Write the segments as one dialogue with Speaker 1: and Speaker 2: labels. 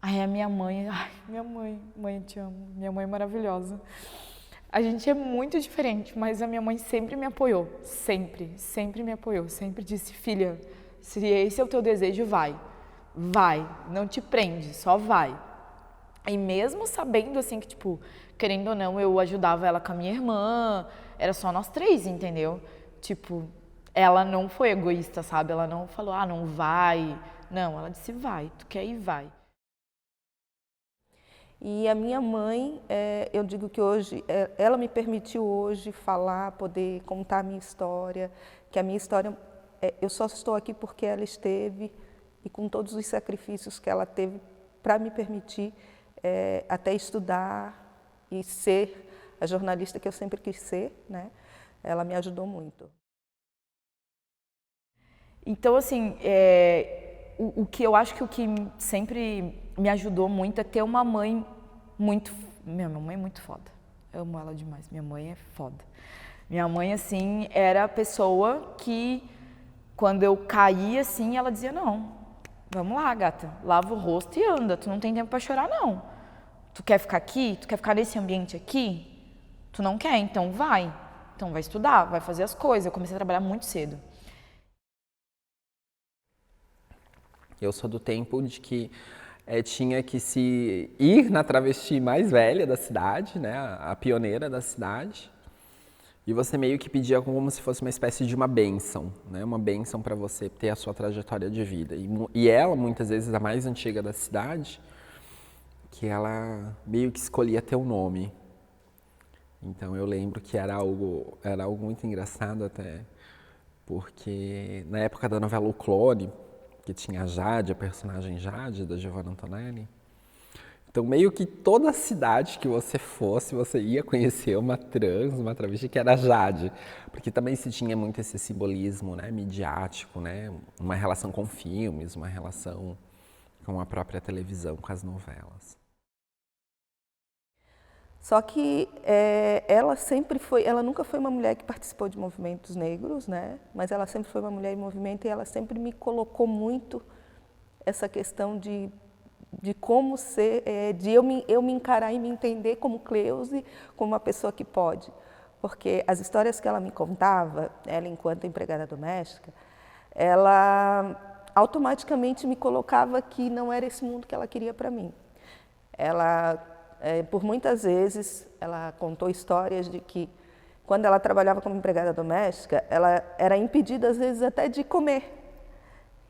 Speaker 1: Ai, a minha mãe, mãe, eu te amo. Minha mãe é maravilhosa. A gente é muito diferente, mas a minha mãe sempre me apoiou, sempre me apoiou, sempre disse, filha, se esse é o teu desejo, vai, não te prende, só vai. E mesmo sabendo, assim, que, tipo, querendo ou não, eu ajudava ela com a minha irmã, era só nós três, entendeu? Tipo, ela não foi egoísta, sabe? Ela não falou, não vai. Não, ela disse, vai, tu quer ir, vai.
Speaker 2: E a minha mãe, eu digo que hoje, ela me permitiu hoje falar, poder contar a minha história, que a minha história, eu só estou aqui porque ela esteve e com todos os sacrifícios que ela teve para me permitir até estudar e ser a jornalista que eu sempre quis ser, né? Ela me ajudou muito.
Speaker 1: Então, assim, o que eu acho que o que sempre me ajudou muito é ter uma mãe muito... Minha mãe é muito foda. Eu amo ela demais. Minha mãe é foda. Minha mãe, assim, era a pessoa que, quando eu caía, assim, ela dizia, não, vamos lá, gata, lava o rosto e anda. Tu não tem tempo pra chorar, não. Tu quer ficar aqui? Tu quer ficar nesse ambiente aqui? Tu não quer? Então vai. Então vai estudar, vai fazer as coisas. Eu comecei a trabalhar muito cedo.
Speaker 3: Eu sou do tempo de que tinha que se ir na travesti mais velha da cidade, né, a pioneira da cidade, e você meio que pedia como se fosse uma espécie de uma bênção, né, uma bênção para você ter a sua trajetória de vida. E ela, muitas vezes, a mais antiga da cidade, que ela meio que escolhia teu nome. Então eu lembro que era algo muito engraçado até, porque na época da novela O Clone, que tinha a Jade, a personagem Jade, da Giovanna Antonelli. Então, meio que toda a cidade que você fosse, você ia conhecer uma trans, uma travesti que era Jade. Porque também se tinha muito esse simbolismo, né, midiático, né, uma relação com filmes, uma relação com a própria televisão, com as novelas.
Speaker 2: Só que ela nunca foi uma mulher que participou de movimentos negros, né? Mas ela sempre foi uma mulher em movimento e ela sempre me colocou muito essa questão de como ser, de eu me encarar e me entender como Cleusi, como uma pessoa que pode. Porque as histórias que ela me contava, ela enquanto empregada doméstica, ela automaticamente me colocava que não era esse mundo que ela queria para mim. Ela, por muitas vezes, ela contou histórias de que, quando ela trabalhava como empregada doméstica, ela era impedida, às vezes, até de comer.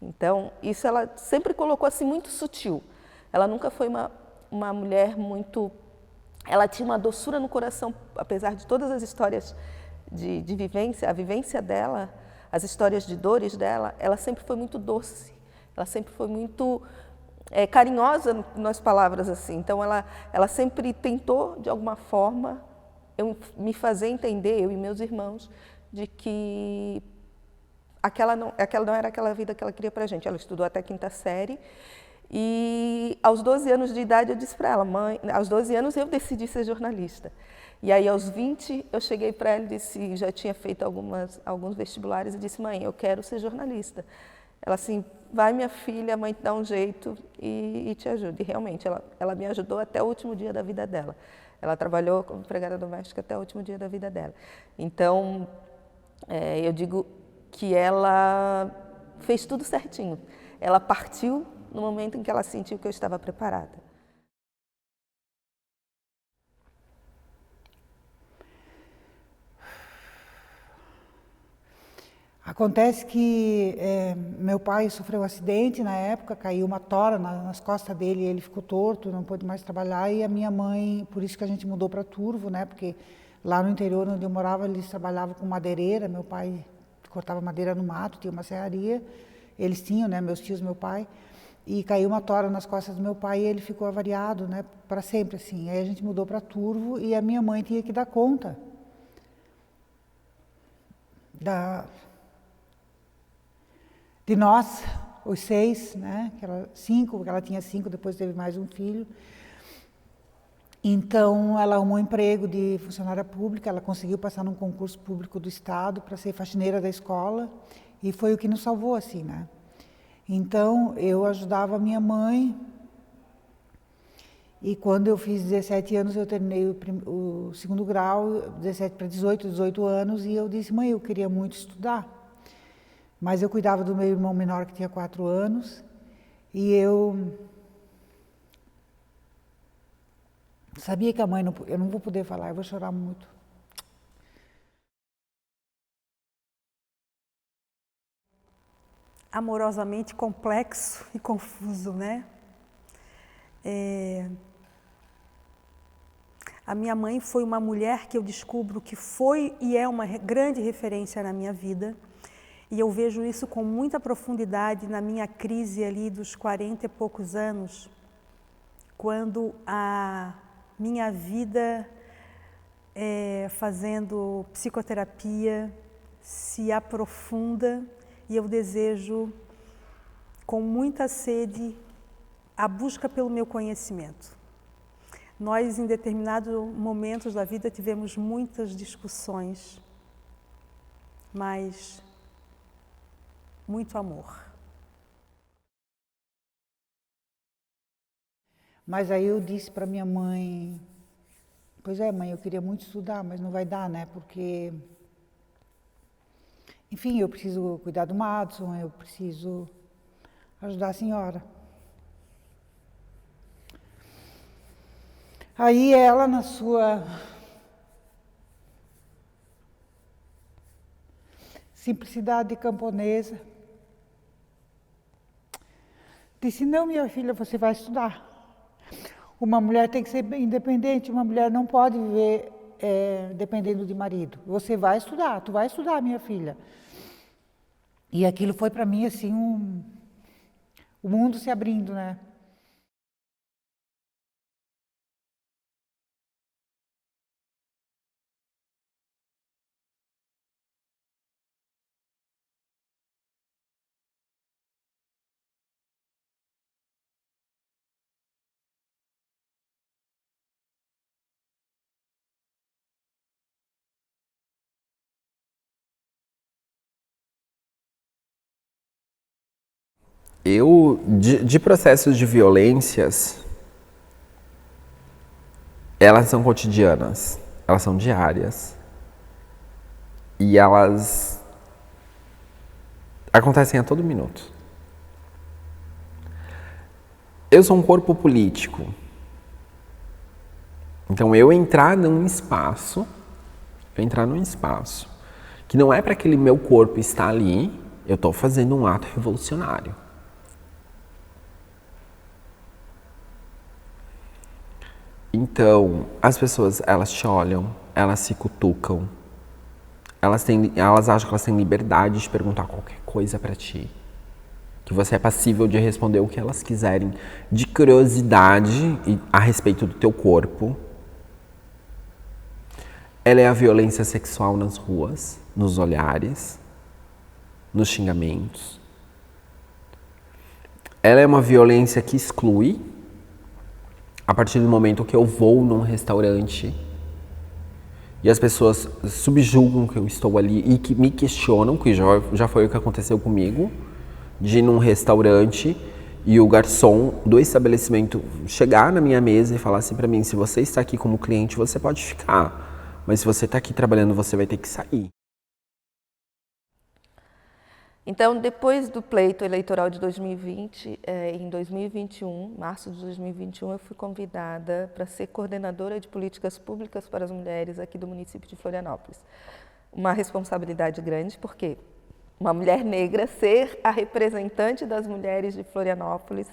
Speaker 2: Então, isso ela sempre colocou assim muito sutil. Ela nunca foi uma mulher muito... Ela tinha uma doçura no coração, apesar de todas as histórias de vivência, a vivência dela, as histórias de dores dela, ela sempre foi muito doce. Ela sempre foi muito carinhosa nas palavras, assim. Então, ela sempre tentou, de alguma forma, me fazer entender, eu e meus irmãos, de que aquela não era aquela vida que ela queria pra gente. Ela estudou até a 5ª série e aos 12 anos de idade eu disse para ela, mãe, aos 12 anos eu decidi ser jornalista. E aí aos 20 eu cheguei para ela e disse, já tinha feito alguns vestibulares e disse, mãe, eu quero ser jornalista. Ela assim, vai minha filha, a mãe te dá um jeito e te ajuda. E realmente ela me ajudou até o último dia da vida dela. Ela trabalhou como empregada doméstica até o último dia da vida dela. Então, eu digo que ela fez tudo certinho. Ela partiu no momento em que ela sentiu que eu estava preparada.
Speaker 4: Acontece que meu pai sofreu um acidente na época, caiu uma tora nas costas dele, ele ficou torto, não pôde mais trabalhar, e a minha mãe, por isso que a gente mudou para Turvo, né, porque lá no interior onde eu morava eles trabalhavam com madeireira, meu pai cortava madeira no mato, tinha uma serraria, eles tinham, né, meus tios, meu pai, e caiu uma tora nas costas do meu pai e ele ficou avariado, né, para sempre assim. Aí a gente mudou para Turvo e a minha mãe tinha que dar conta de nós, os 6, né? 5, porque ela tinha 5, depois teve mais um filho. Então, ela arrumou um emprego de funcionária pública, ela conseguiu passar num concurso público do Estado para ser faxineira da escola, e foi o que nos salvou, assim, né? Então, eu ajudava a minha mãe E quando eu fiz 17 anos, eu terminei o segundo grau, 17 para 18, 18 anos, e eu disse, mãe, eu queria muito estudar. Mas eu cuidava do meu irmão menor, que tinha 4 anos, e eu sabia que a mãe, eu não vou poder falar, eu vou chorar muito.
Speaker 5: Amorosamente complexo e confuso, né? A minha mãe foi uma mulher que eu descubro que foi e é uma grande referência na minha vida. E eu vejo isso com muita profundidade na minha crise ali dos 40 e poucos anos, quando a minha vida fazendo psicoterapia se aprofunda e eu desejo com muita sede a busca pelo meu conhecimento. Nós, em determinados momentos da vida, tivemos muitas discussões, mas muito amor.
Speaker 4: Mas aí eu disse para minha mãe, pois é, mãe, eu queria muito estudar, mas não vai dar, né? Porque, enfim, eu preciso cuidar do Madison, eu preciso ajudar a senhora. Aí ela, na sua simplicidade camponesa, disse, não, minha filha, você vai estudar. Uma mulher tem que ser independente, uma mulher não pode viver dependendo de marido. Você vai estudar, tu vai estudar, minha filha. E aquilo foi para mim assim, o mundo se abrindo, né?
Speaker 3: De processos de violências, elas são cotidianas, elas são diárias. E elas acontecem a todo minuto. Eu sou um corpo político. Então, eu entrar num espaço que não é para aquele meu corpo estar ali, eu estou fazendo um ato revolucionário. Então, as pessoas, elas te olham, elas se cutucam, elas acham que elas têm liberdade de perguntar qualquer coisa pra ti. Que você é passível de responder o que elas quiserem, de curiosidade a respeito do teu corpo. Ela é a violência sexual nas ruas, nos olhares, nos xingamentos. Ela é uma violência que exclui. A partir do momento que eu vou num restaurante e as pessoas subjugam que eu estou ali e que me questionam, que já foi o que aconteceu comigo, de ir num restaurante e o garçom do estabelecimento chegar na minha mesa e falar assim para mim, se você está aqui como cliente, você pode ficar, mas se você está aqui trabalhando, você vai ter que sair.
Speaker 2: Então, depois do pleito eleitoral de 2020, em 2021, março de 2021, eu fui convidada para ser coordenadora de políticas públicas para as mulheres aqui do município de Florianópolis. Uma responsabilidade grande, porque uma mulher negra ser a representante das mulheres de Florianópolis,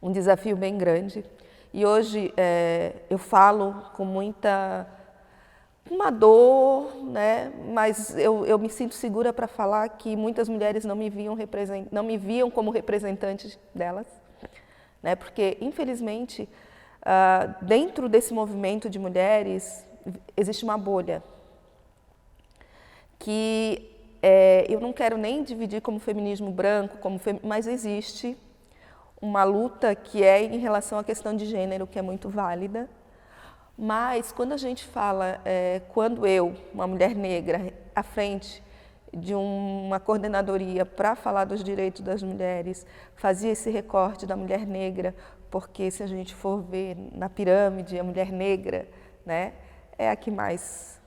Speaker 2: um desafio bem grande. E hoje eu falo com uma dor, né? Mas eu me sinto segura para falar que muitas mulheres não me viam como representante delas, né? Porque, infelizmente, dentro desse movimento de mulheres, existe uma bolha que eu não quero nem dividir como feminismo branco, mas existe uma luta que é em relação à questão de gênero, que é muito válida. Mas quando a gente fala, quando eu, uma mulher negra, à frente de uma coordenadoria para falar dos direitos das mulheres, fazia esse recorte da mulher negra porque se a gente for ver na pirâmide, a mulher negra, né, é a que mais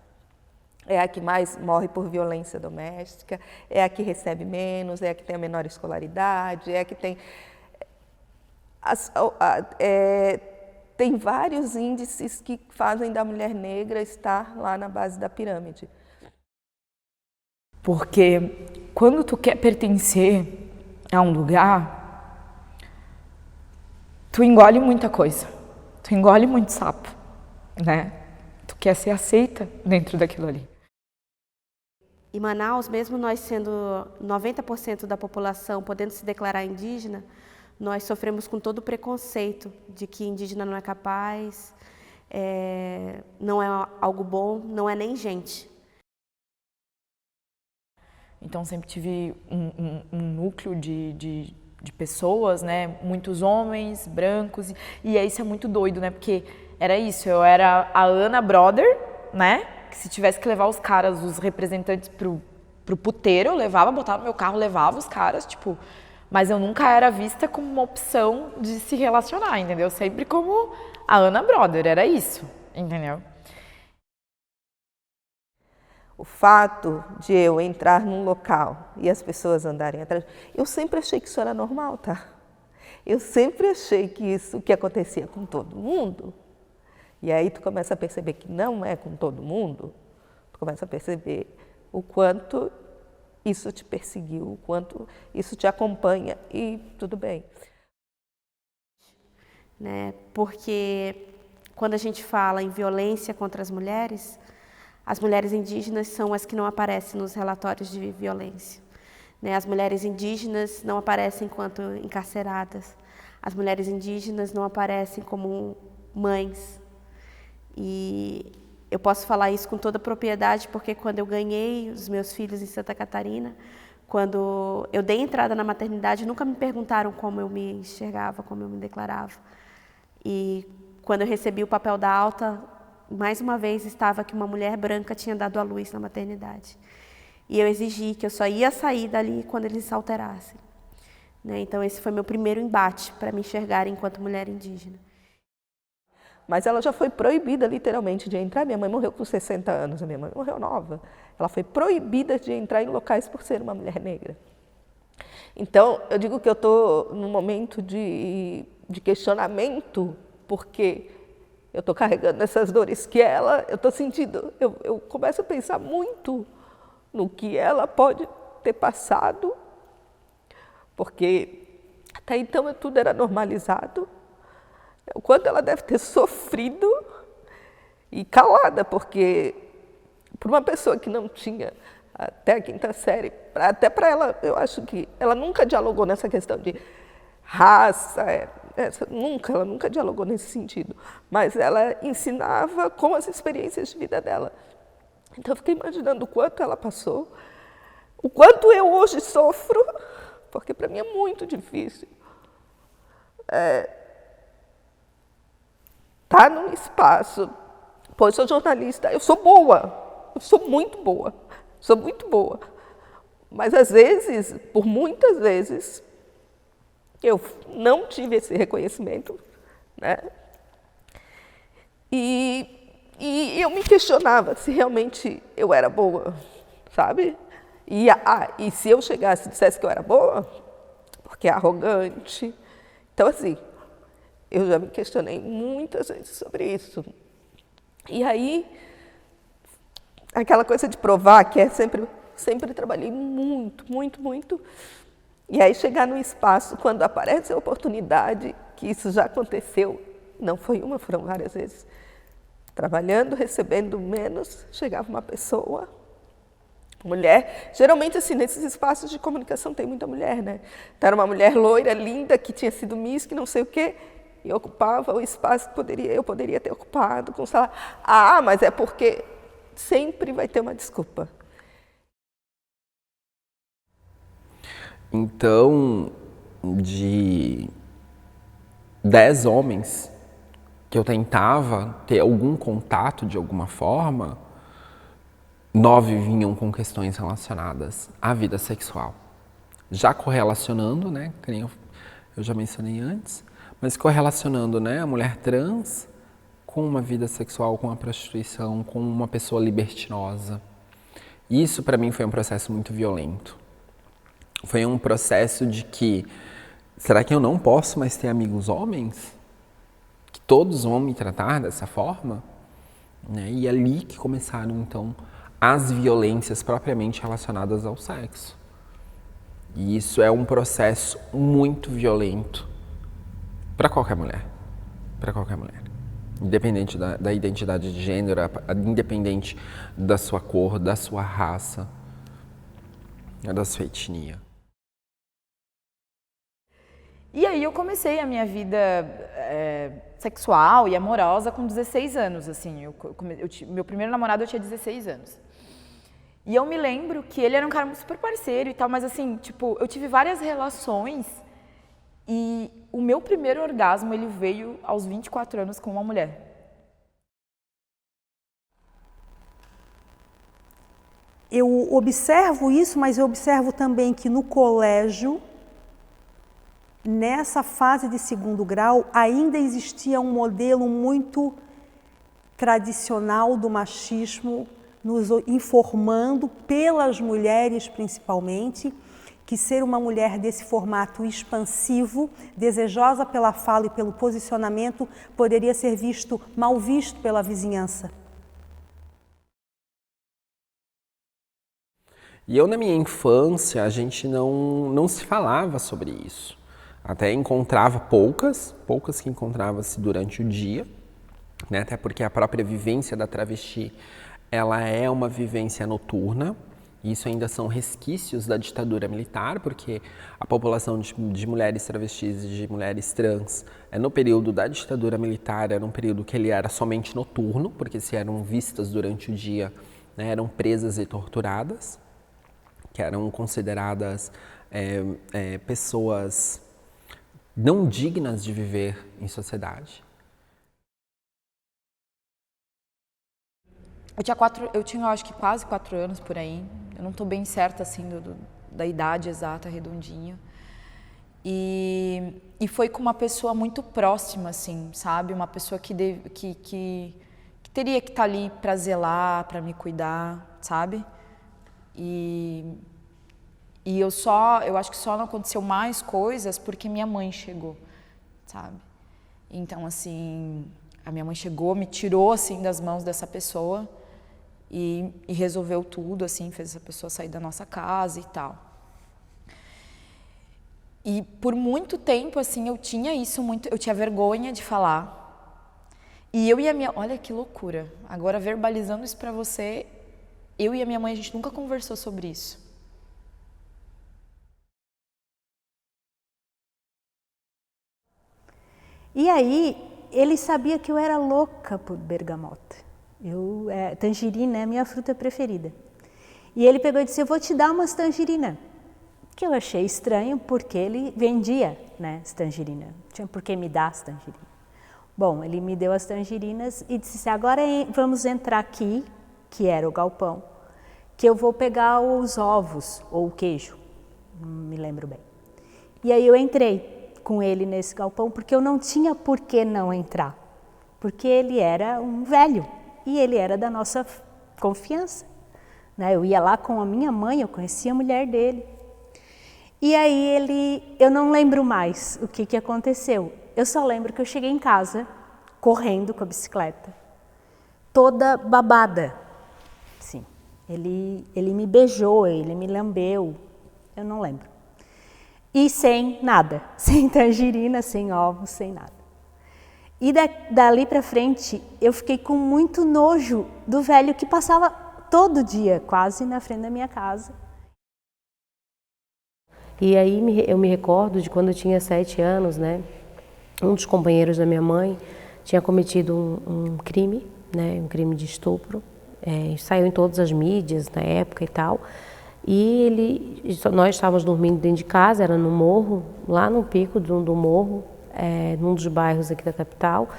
Speaker 2: morre por violência doméstica, é a que recebe menos, é a que tem a menor escolaridade, é a que tem... Tem vários índices que fazem da mulher negra estar lá na base da pirâmide.
Speaker 1: Porque quando tu quer pertencer a um lugar, tu engole muita coisa, tu engole muito sapo, né? Tu quer ser aceita dentro daquilo ali.
Speaker 6: Em Manaus, mesmo nós sendo 90% da população podendo se declarar indígena, nós sofremos com todo o preconceito de que indígena não é capaz, não é algo bom, não é nem gente.
Speaker 1: Então sempre tive um núcleo de pessoas, né? Muitos homens, brancos, e isso é muito doido, né? Porque era isso, eu era a Ana Brother, né? Que se tivesse que levar os caras, os representantes pro puteiro, eu levava, botava no meu carro, levava os caras, tipo... Mas eu nunca era vista como uma opção de se relacionar, entendeu? Sempre como a Ana Brother, era isso, entendeu?
Speaker 2: O fato de eu entrar num local e as pessoas andarem atrás... Eu sempre achei que isso era normal, tá? Eu sempre achei que isso que acontecia com todo mundo. E aí tu começa a perceber que não é com todo mundo. Tu começa a perceber o quanto isso te perseguiu, o quanto isso te acompanha e tudo bem.
Speaker 6: Né? Porque quando a gente fala em violência contra as mulheres indígenas são as que não aparecem nos relatórios de violência. Né? As mulheres indígenas não aparecem enquanto encarceradas. As mulheres indígenas não aparecem como mães. E eu posso falar isso com toda propriedade, porque quando eu ganhei os meus filhos em Santa Catarina, quando eu dei entrada na maternidade, nunca me perguntaram como eu me enxergava, como eu me declarava. E quando eu recebi o papel da alta, mais uma vez estava que uma mulher branca tinha dado à luz na maternidade. E eu exigi que eu só ia sair dali quando eles se alterassem. Né? Então esse foi meu primeiro embate para me enxergar enquanto mulher indígena.
Speaker 2: Mas ela já foi proibida, literalmente, de entrar. Minha mãe morreu com 60 anos, a minha mãe morreu nova. Ela foi proibida de entrar em locais por ser uma mulher negra. Então, eu digo que eu estou num momento de questionamento, porque eu estou carregando essas dores que eu estou sentindo. Eu começo a pensar muito no que ela pode ter passado, porque até então tudo era normalizado. O quanto ela deve ter sofrido e calada, porque por uma pessoa que não tinha até a quinta série, até para ela, eu acho que ela nunca dialogou nessa questão de raça, ela nunca dialogou nesse sentido, mas ela ensinava com as experiências de vida dela. Então eu fiquei imaginando o quanto ela passou, o quanto eu hoje sofro, porque para mim é muito difícil. Tá num espaço, pô, eu sou jornalista, eu sou boa, eu sou muito boa, mas às vezes, por muitas vezes, eu não tive esse reconhecimento, né? E eu me questionava se realmente eu era boa, sabe? E se eu chegasse e dissesse que eu era boa, porque é arrogante. Então, assim, eu já me questionei muitas vezes sobre isso. E aí, aquela coisa de provar, que sempre trabalhei muito. E aí chegar num espaço, quando aparece a oportunidade, que isso já aconteceu, não foi uma, foram várias vezes. Trabalhando, recebendo menos, chegava uma pessoa, mulher, geralmente assim, nesses espaços de comunicação tem muita mulher, né? Então, era uma mulher loira, linda, que tinha sido Miss, que não sei o quê, e ocupava o espaço que eu poderia ter ocupado com salário. Mas é porque sempre vai ter uma desculpa.
Speaker 3: Então, de 10 homens que eu tentava ter algum contato de alguma forma, 9 vinham com questões relacionadas à vida sexual. Já correlacionando, né, que nem eu já mencionei antes, mas correlacionando, né, a mulher trans com uma vida sexual, com a prostituição, com uma pessoa libertinosa. Isso para mim foi um processo muito violento. Foi um processo de que, será que eu não posso mais ter amigos homens? Que todos vão me tratar dessa forma? Né? E é ali que começaram, então, as violências propriamente relacionadas ao sexo. E isso é um processo muito violento para qualquer mulher. Para qualquer mulher. Independente da identidade de gênero, independente da sua cor, da sua raça, da sua etnia.
Speaker 1: E aí eu comecei a minha vida sexual e amorosa com 16 anos, assim. Meu primeiro namorado eu tinha 16 anos. E eu me lembro que ele era um cara super parceiro e tal, mas assim, tipo, eu tive várias relações e o meu primeiro orgasmo, ele veio aos 24 anos com uma mulher.
Speaker 5: Eu observo isso, mas eu observo também que no colégio, nessa fase de segundo grau, ainda existia um modelo muito tradicional do machismo, nos informando, pelas mulheres principalmente, que ser uma mulher desse formato expansivo, desejosa pela fala e pelo posicionamento, poderia ser mal visto pela vizinhança.
Speaker 3: E eu, na minha infância, a gente não se falava sobre isso. Até encontrava poucas que encontrava-se durante o dia, né? Até porque a própria vivência da travesti, ela é uma vivência noturna. Isso ainda são resquícios da ditadura militar, porque a população de mulheres travestis e de mulheres trans, no período da ditadura militar, era um período que ele era somente noturno, porque se eram vistas durante o dia, né, eram presas e torturadas, que eram consideradas pessoas não dignas de viver em sociedade.
Speaker 1: Eu tinha acho que quase 4 anos por aí. Eu não estou bem certa assim da idade exata, redondinha. E foi com uma pessoa muito próxima, assim, sabe? Uma pessoa que teria que estar ali para zelar, para me cuidar, sabe? E eu acho que só não aconteceu mais coisas porque minha mãe chegou, sabe? Então, assim, a minha mãe chegou, me tirou, assim, das mãos dessa pessoa e resolveu tudo, assim, fez essa pessoa sair da nossa casa e tal. E por muito tempo, assim, eu tinha vergonha de falar. E eu e a minha... Olha que loucura. Agora, verbalizando isso pra você, eu e a minha mãe, a gente nunca conversou sobre isso.
Speaker 7: E aí, ele sabia que eu era louca por bergamota. Tangerina é a minha fruta preferida. E ele pegou e disse, eu vou te dar umas tangerina. Que eu achei estranho, porque ele vendia, né, as tangerina. Não tinha por que me dar as tangerina. Bom, ele me deu as tangerinas e disse, agora vamos entrar aqui, que era o galpão, que eu vou pegar os ovos, ou o queijo, não me lembro bem. E aí eu entrei com ele nesse galpão, porque eu não tinha por que não entrar. Porque ele era um velho, e ele era da nossa confiança. Né? Eu ia lá com a minha mãe, eu conhecia a mulher dele. E aí eu não lembro mais o que aconteceu. Eu só lembro que eu cheguei em casa, correndo com a bicicleta, toda babada. Sim, ele me beijou, ele me lambeu, eu não lembro. E sem nada, sem tangerina, sem ovos, sem nada. E dali para frente, eu fiquei com muito nojo do velho que passava todo dia, quase na frente da minha casa.
Speaker 8: E aí eu me recordo de quando eu tinha 7 anos, né? Um dos companheiros da minha mãe tinha cometido um crime, né? Um crime de estupro. Saiu em todas as mídias na época e tal. E nós estávamos dormindo dentro de casa, era no morro, lá no pico do morro, num dos bairros aqui da capital.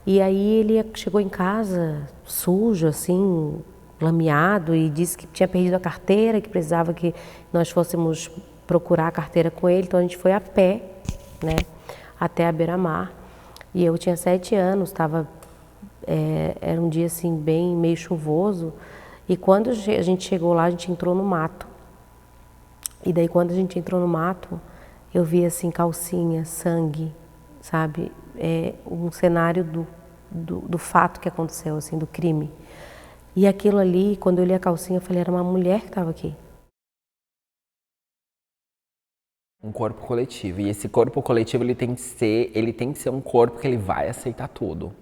Speaker 8: E aí ele chegou em casa sujo, assim, lameado, e disse que tinha perdido a carteira, que precisava que nós fôssemos procurar a carteira com ele. Então a gente foi a pé, né, até a beira-mar. E eu tinha 7 anos, era um dia assim bem meio chuvoso. E quando a gente chegou lá, a gente entrou no mato. E daí quando a gente entrou no mato, eu vi assim calcinha, sangue, sabe? Um cenário do fato que aconteceu, assim, do crime. E aquilo ali, quando eu li a calcinha, eu falei, era uma mulher que estava aqui.
Speaker 3: Um corpo coletivo. E esse corpo coletivo, ele tem que ser um corpo que ele vai aceitar tudo.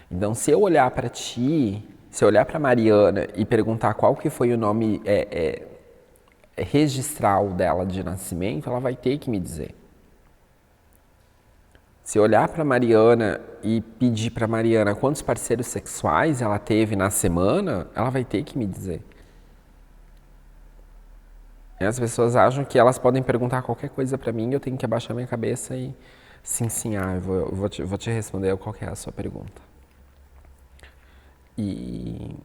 Speaker 3: Então, se eu olhar para ti, se eu olhar para Mariana e perguntar qual que foi o nome registral dela de nascimento, ela vai ter que me dizer. Se eu olhar para Mariana e pedir para Mariana quantos parceiros sexuais ela teve na semana, ela vai ter que me dizer. E as pessoas acham que elas podem perguntar qualquer coisa para mim e eu tenho que abaixar minha cabeça e sim, eu vou te responder qual que é a sua pergunta. E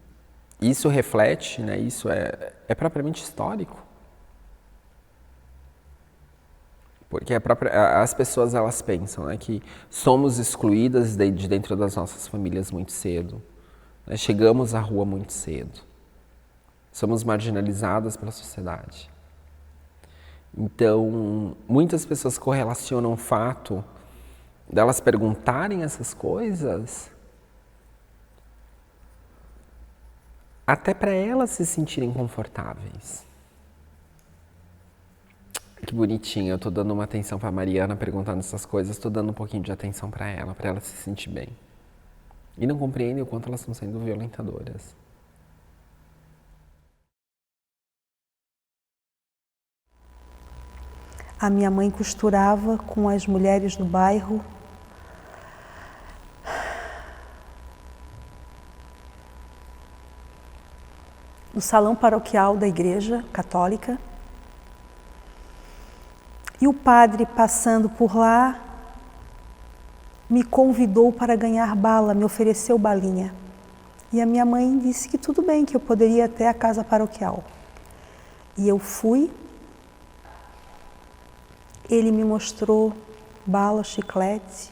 Speaker 3: isso reflete, né, isso é propriamente histórico. Porque as pessoas, elas pensam, né, que somos excluídas de dentro das nossas famílias muito cedo. Né, chegamos à rua muito cedo. Somos marginalizadas pela sociedade. Então, muitas pessoas correlacionam o fato delas perguntarem essas coisas até para elas se sentirem confortáveis. Que bonitinho, eu tô dando uma atenção para Mariana perguntando essas coisas, tô dando um pouquinho de atenção para ela se sentir bem. E não compreendem o quanto elas estão sendo violentadoras.
Speaker 5: A minha mãe costurava com as mulheres do bairro. No salão paroquial da igreja católica. E o padre, passando por lá, me convidou para ganhar bala, me ofereceu balinha. E a minha mãe disse que tudo bem, que eu poderia ir até a casa paroquial. E eu fui. Ele me mostrou bala, chiclete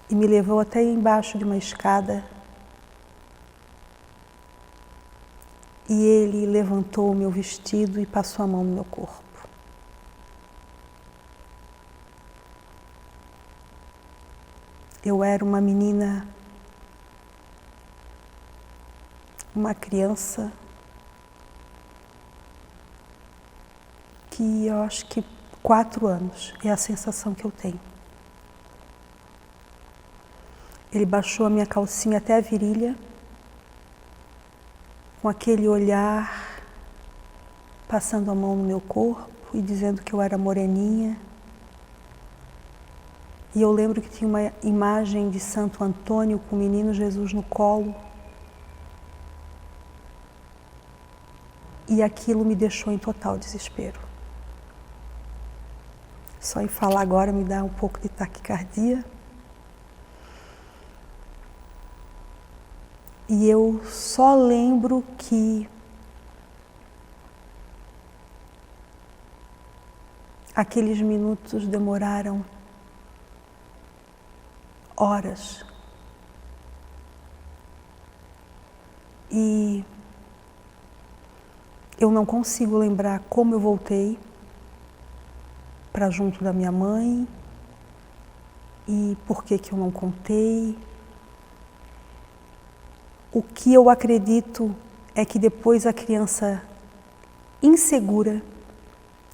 Speaker 5: e me levou até embaixo de uma escada. E ele levantou o meu vestido e passou a mão no meu corpo. Eu era uma menina, uma criança que eu acho que 4 anos é a sensação que eu tenho. Ele baixou a minha calcinha até a virilha, com aquele olhar, passando a mão no meu corpo e dizendo que eu era moreninha. E eu lembro que tinha uma imagem de Santo Antônio com o menino Jesus no colo. E aquilo me deixou em total desespero. Só em falar agora me dá um pouco de taquicardia. E eu só lembro que aqueles minutos demoraram horas. E eu não consigo lembrar como eu voltei para junto da minha mãe e por que eu não contei. O que eu acredito é que depois a criança insegura,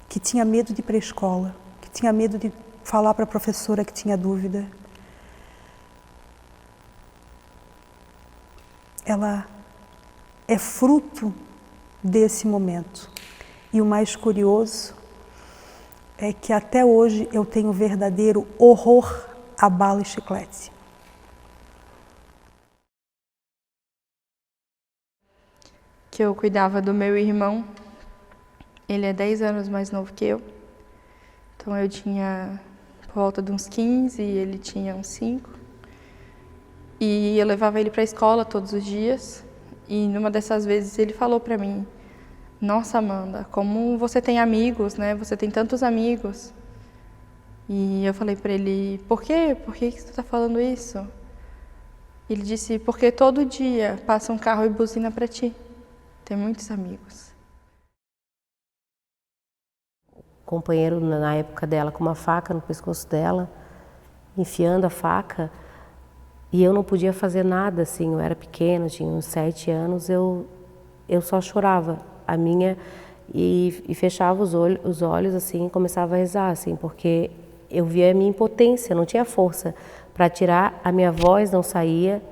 Speaker 5: que tinha medo de ir para a escola, que tinha medo de falar para a professora que tinha dúvida, ela é fruto desse momento. E o mais curioso é que até hoje eu tenho verdadeiro horror a bala e chiclete.
Speaker 9: Que eu cuidava do meu irmão. Ele é 10 anos mais novo que eu. Então eu tinha por volta de uns 15 e ele tinha uns 5. E eu levava ele para a escola todos os dias. E numa dessas vezes ele falou para mim: "Nossa, Amanda, como você tem amigos, né? Você tem tantos amigos. E eu falei para ele, por quê? Por que você está falando isso? Ele disse, porque todo dia passa um carro e buzina para ti. Tem muitos amigos.
Speaker 8: Companheiro na época dela com uma faca no pescoço dela, enfiando a faca, e eu não podia fazer nada, assim, eu era pequena, tinha uns 7 anos, eu só chorava, e fechava os olhos, assim, e começava a rezar, assim, porque eu via a minha impotência, não tinha força para tirar, a minha voz não saía,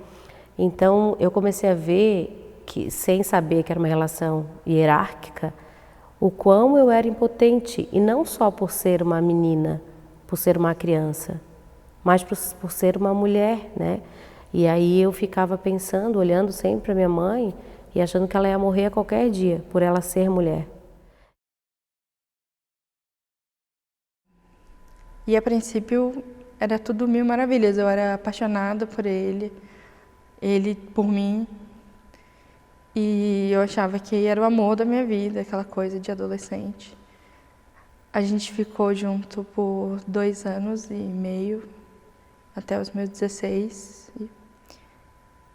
Speaker 8: então eu comecei a ver que, sem saber que era uma relação hierárquica, o quão eu era impotente, e não só por ser uma menina, por ser uma criança, mas por ser uma mulher, né? E aí eu ficava pensando, olhando sempre para minha mãe e achando que ela ia morrer a qualquer dia, por ela ser mulher.
Speaker 9: E a princípio era tudo mil maravilhas, eu era apaixonada por ele por mim. E eu achava que era o amor da minha vida, aquela coisa de adolescente. A gente ficou junto por 2 anos e meio, até os meus 16.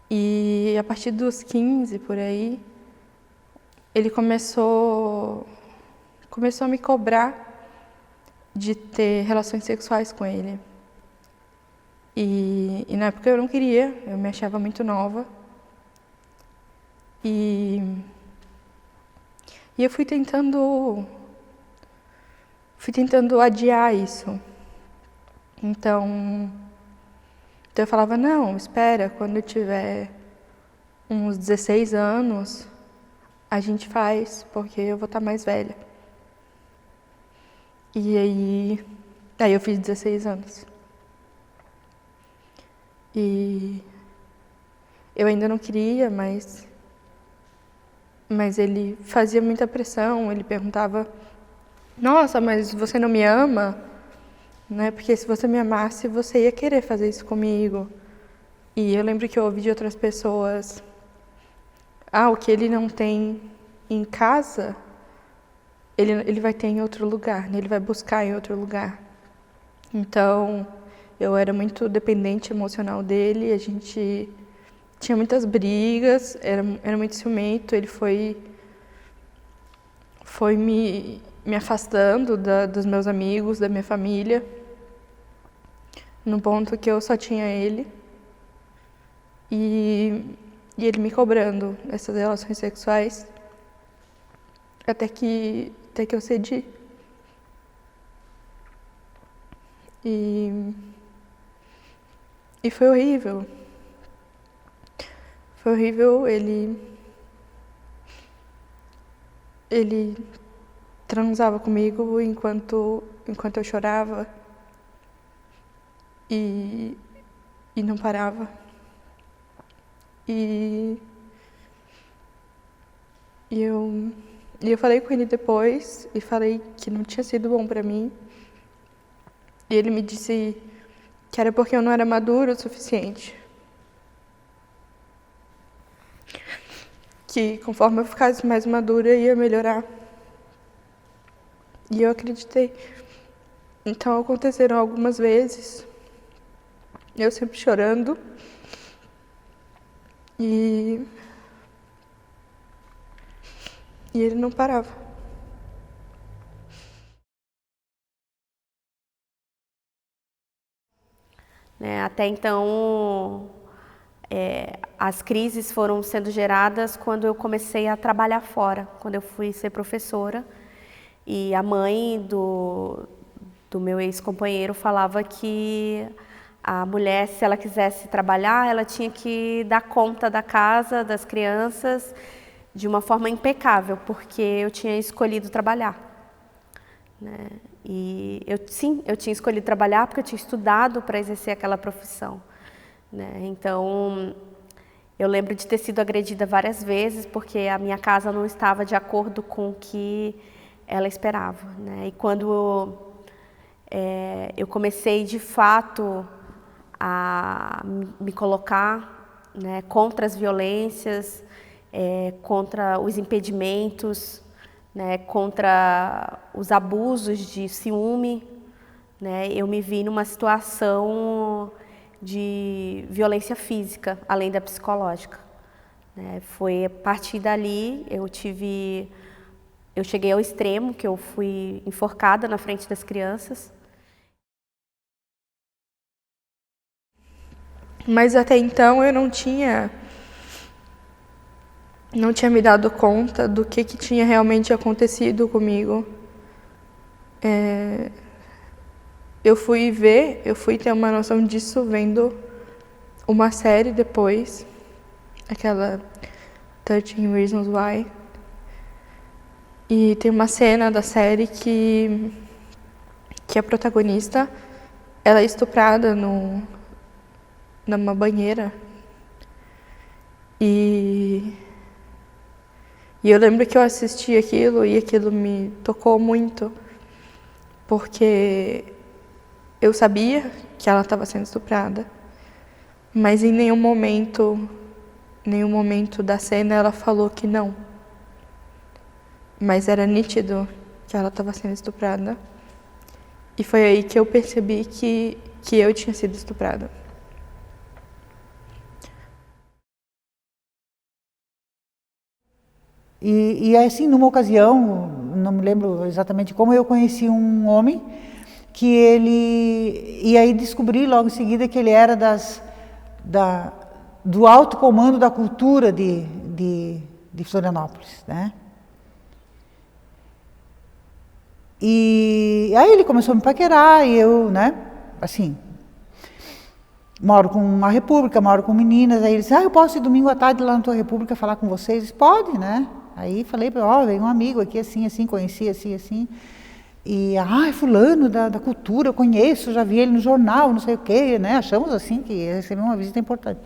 Speaker 9: E a partir dos 15, por aí, ele começou a me cobrar de ter relações sexuais com ele. E na época eu não queria, eu me achava muito nova. E eu fui tentando adiar isso. Então eu falava, não, espera, quando eu tiver uns 16 anos, a gente faz, porque eu vou estar mais velha. E aí eu fiz 16 anos. E eu ainda não queria, mas ele fazia muita pressão, ele perguntava, nossa, mas você não me ama? Né? Porque se você me amasse, você ia querer fazer isso comigo. E eu lembro que eu ouvi de outras pessoas, o que ele não tem em casa, ele vai ter em outro lugar, né? Ele vai buscar em outro lugar. Então, eu era muito dependente emocional dele, a gente tinha muitas brigas, era muito ciumento, ele foi me afastando dos meus amigos, da minha família, no ponto que eu só tinha ele. E ele me cobrando essas relações sexuais, até que eu cedi. E foi horrível. Foi horrível, ele transava comigo enquanto eu chorava e não parava. E eu falei com ele depois e falei que não tinha sido bom pra mim. E ele me disse que era porque eu não era madura o suficiente. Que conforme eu ficasse mais madura ia melhorar. E eu acreditei. Então aconteceram algumas vezes, eu sempre chorando. E ele não parava.
Speaker 6: Até então, as crises foram sendo geradas quando eu comecei a trabalhar fora, quando eu fui ser professora. E a mãe do meu ex-companheiro falava que a mulher, se ela quisesse trabalhar, ela tinha que dar conta da casa, das crianças, de uma forma impecável, porque eu tinha escolhido trabalhar. Né? E eu tinha escolhido trabalhar porque eu tinha estudado para exercer aquela profissão. Né? Então, eu lembro de ter sido agredida várias vezes, porque a minha casa não estava de acordo com o que ela esperava. Né? E quando eu comecei, de fato, a me colocar, né, contra as violências, contra os impedimentos, né, contra os abusos de ciúme, né? Eu me vi numa situação de violência física, além da psicológica, né? Foi a partir dali eu cheguei ao extremo que eu fui enforcada na frente das crianças.
Speaker 9: Mas até então eu não tinha me dado conta do que tinha realmente acontecido comigo. Eu fui ter uma noção disso vendo uma série depois, aquela 13 Reasons Why. E tem uma cena da série que a protagonista, ela é estuprada numa banheira. E eu lembro que eu assisti aquilo e aquilo me tocou muito, porque eu sabia que ela estava sendo estuprada, mas em nenhum momento da cena ela falou que não. Mas era nítido que ela estava sendo estuprada. E foi aí que eu percebi que eu tinha sido estuprada.
Speaker 4: E assim, numa ocasião, não me lembro exatamente como, eu conheci um homem que ele... E aí descobri logo em seguida que ele era do alto comando da cultura de Florianópolis, né? E aí ele começou a me paquerar e eu, né, assim, moro com uma república, moro com meninas, aí ele disse, eu posso ir domingo à tarde lá na tua república falar com vocês? Disse, pode, né? Aí falei para ele, vem um amigo aqui assim, conheci assim. E, fulano da cultura, eu conheço, já vi ele no jornal, não sei o quê, né? Achamos assim que ia receber uma visita importante.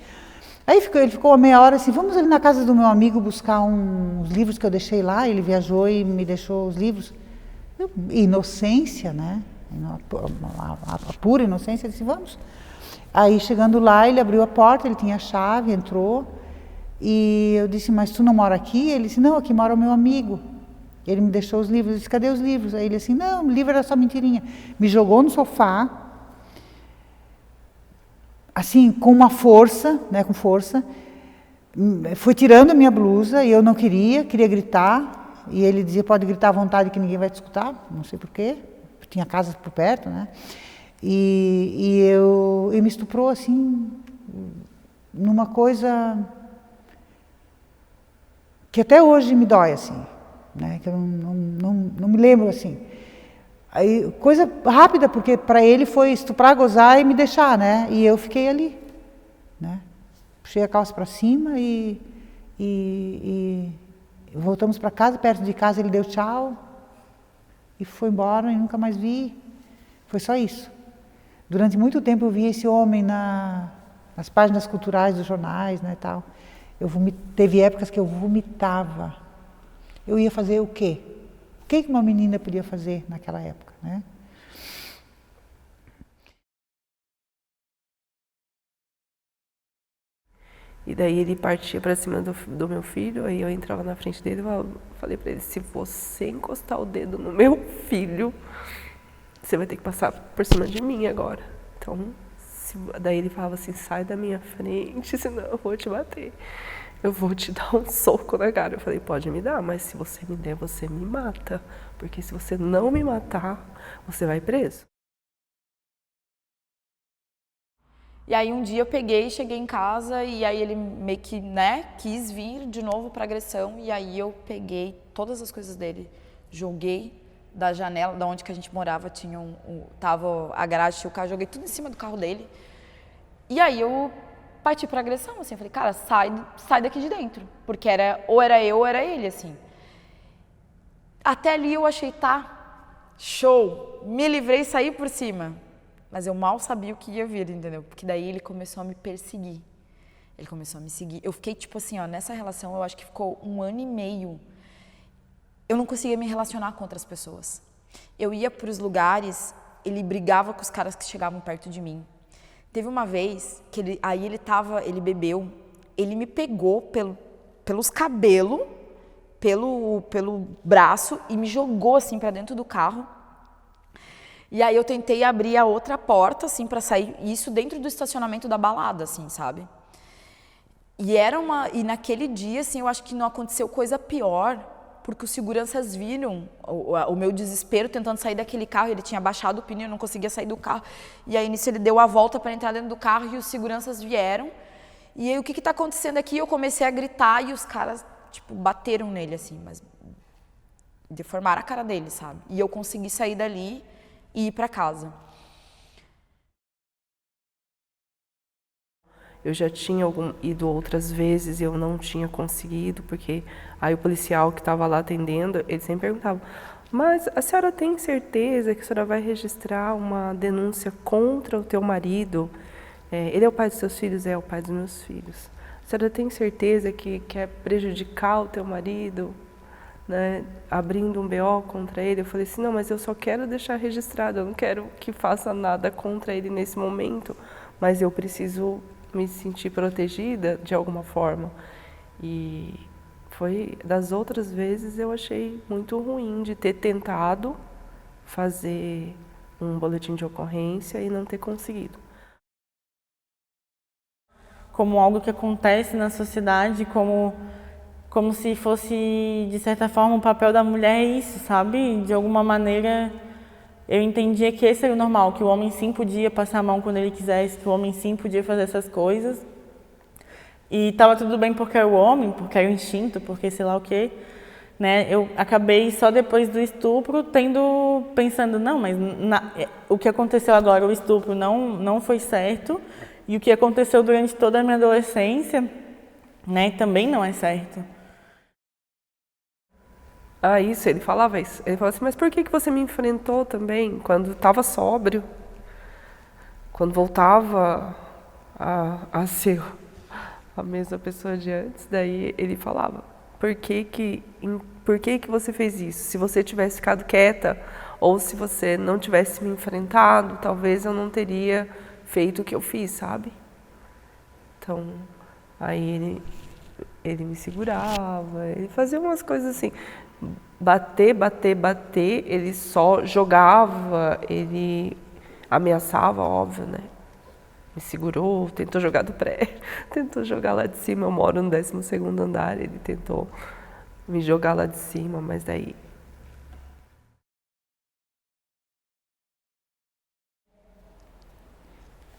Speaker 4: Aí ele ficou meia hora assim, vamos ali na casa do meu amigo buscar uns livros que eu deixei lá, ele viajou e me deixou os livros. Inocência, né? A pura inocência, eu disse, vamos. Aí chegando lá, ele abriu a porta, ele tinha a chave, entrou, e eu disse, mas tu não mora aqui? Ele disse, não, aqui mora o meu amigo. Ele me deixou os livros, eu disse, cadê os livros? Aí ele disse, não, o livro era só mentirinha. Me jogou no sofá, assim, com uma força, né, foi tirando a minha blusa, e eu não queria gritar. E ele dizia, pode gritar à vontade que ninguém vai te escutar, não sei porquê, tinha casa por perto, né? E me estuprou assim, numa coisa que até hoje me dói, assim, né? Que eu não me lembro, assim. Aí, coisa rápida, porque para ele foi estuprar, gozar e me deixar, né? E eu fiquei ali, né? Puxei a calça para cima e voltamos para casa, perto de casa ele deu tchau e foi embora e nunca mais vi. Foi só isso. Durante muito tempo eu vi esse homem nas páginas culturais dos jornais, né, tal. Teve épocas que eu vomitava. Eu ia fazer o quê? O que uma menina podia fazer naquela época, né?
Speaker 10: E daí ele partia para cima do meu filho, aí eu entrava na frente dele e falei para ele, se você encostar o dedo no meu filho, você vai ter que passar por cima de mim agora. Então, daí ele falava assim, sai da minha frente, senão eu vou te bater. Eu vou te dar um soco na cara. Eu falei, pode me dar, mas se você me der, você me mata. Porque se você não me matar, você vai preso.
Speaker 1: E aí um dia eu cheguei em casa e aí ele meio que, né, quis vir de novo para agressão e aí eu peguei todas as coisas dele, joguei da janela, da onde que a gente morava, tava a garagem, tinha o carro, joguei tudo em cima do carro dele. E aí eu parti para agressão, assim, eu falei, cara, sai daqui de dentro, porque ou era eu ou era ele, assim. Até ali eu achei, tá, show, me livrei e saí por cima. Mas eu mal sabia o que ia vir, entendeu? Porque daí ele começou a me perseguir. Ele começou a me seguir. Eu fiquei, tipo assim, nessa relação, eu acho que ficou 1 ano e meio. Eu não conseguia me relacionar com outras pessoas. Eu ia para os lugares, ele brigava com os caras que chegavam perto de mim. Teve uma vez que ele bebeu, ele me pegou pelos cabelos, pelo braço e me jogou assim para dentro do carro.
Speaker 11: E aí eu tentei abrir a outra porta, assim, pra sair, isso dentro do estacionamento da balada, assim, sabe? E naquele dia, assim, eu acho que não aconteceu coisa pior, porque os seguranças viram o meu desespero tentando sair daquele carro. Ele tinha baixado o pneu, eu não conseguia sair do carro. E aí, nisso, ele deu a volta para entrar dentro do carro e os seguranças vieram. E aí, o que está acontecendo aqui? Eu comecei a gritar e os caras, tipo, bateram nele, assim, mas deformaram a cara dele, sabe? E eu consegui sair dali e ir para casa.
Speaker 10: Eu já tinha ido outras vezes e eu não tinha conseguido, porque aí o policial que estava lá atendendo, ele sempre perguntava: mas a senhora tem certeza que a senhora vai registrar uma denúncia contra o teu marido? Ele é o pai dos seus filhos? É o pai dos meus filhos. A senhora tem certeza que quer prejudicar o teu marido, né, abrindo um BO contra ele? Eu falei assim: não, mas eu só quero deixar registrado, eu não quero que faça nada contra ele nesse momento, mas eu preciso me sentir protegida de alguma forma. E foi das outras vezes eu achei muito ruim de ter tentado fazer um boletim de ocorrência e não ter conseguido.
Speaker 12: Como algo que acontece na sociedade, como se fosse, de certa forma, o papel da mulher é isso, sabe? De alguma maneira, eu entendia que esse era o normal, que o homem sim podia passar a mão quando ele quisesse, que o homem sim podia fazer essas coisas. E estava tudo bem porque era o homem, porque era o instinto, porque sei lá o quê. Né? Eu acabei só depois do estupro pensando, não, mas o que aconteceu agora, o estupro, não foi certo. E o que aconteceu durante toda a minha adolescência, né, também não é certo.
Speaker 10: Isso, ele falava isso. Ele falava assim: mas por que você me enfrentou também quando estava sóbrio? Quando voltava a ser a mesma pessoa de antes? Daí ele falava: por que você fez isso? Se você tivesse ficado quieta ou se você não tivesse me enfrentado, talvez eu não teria feito o que eu fiz, sabe? Então, aí ele me segurava, ele fazia umas coisas assim, bater, ele só jogava, ele ameaçava, óbvio, né? Me segurou, tentou jogar do prédio, tentou jogar lá de cima. Eu moro no 12º andar, ele tentou me jogar lá de cima, mas daí...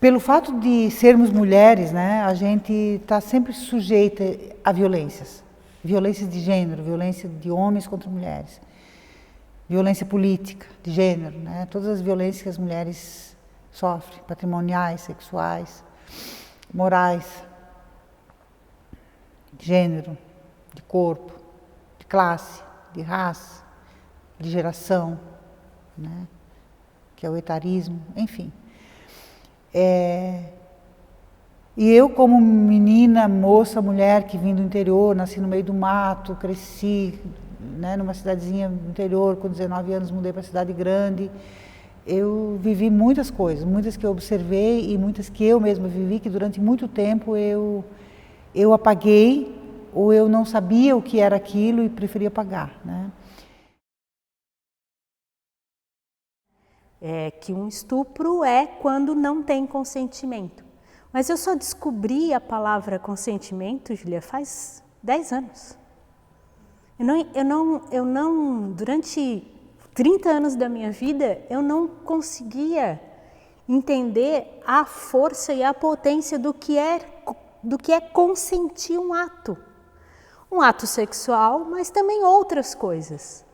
Speaker 4: Pelo fato de sermos mulheres, né, a gente está sempre sujeita a violências. Violências de gênero, violência de homens contra mulheres. Violência política, de gênero, né, todas as violências que as mulheres sofrem, patrimoniais, sexuais, morais, de gênero, de corpo, de classe, de raça, de geração, né, que é o etarismo, enfim. E eu, como menina, moça, mulher que vim do interior, nasci no meio do mato, cresci, né, numa cidadezinha do interior, com 19 anos mudei para a cidade grande. Eu vivi muitas coisas, muitas que eu observei e muitas que eu mesma vivi, que durante muito tempo eu apaguei ou eu não sabia o que era aquilo e preferia apagar, né?
Speaker 7: Que um estupro é quando não tem consentimento. Mas eu só descobri a palavra consentimento, Julia, faz 10 anos. Eu não, durante 30 anos da minha vida, eu não conseguia entender a força e a potência do que é consentir um ato. Um ato sexual, mas também outras coisas.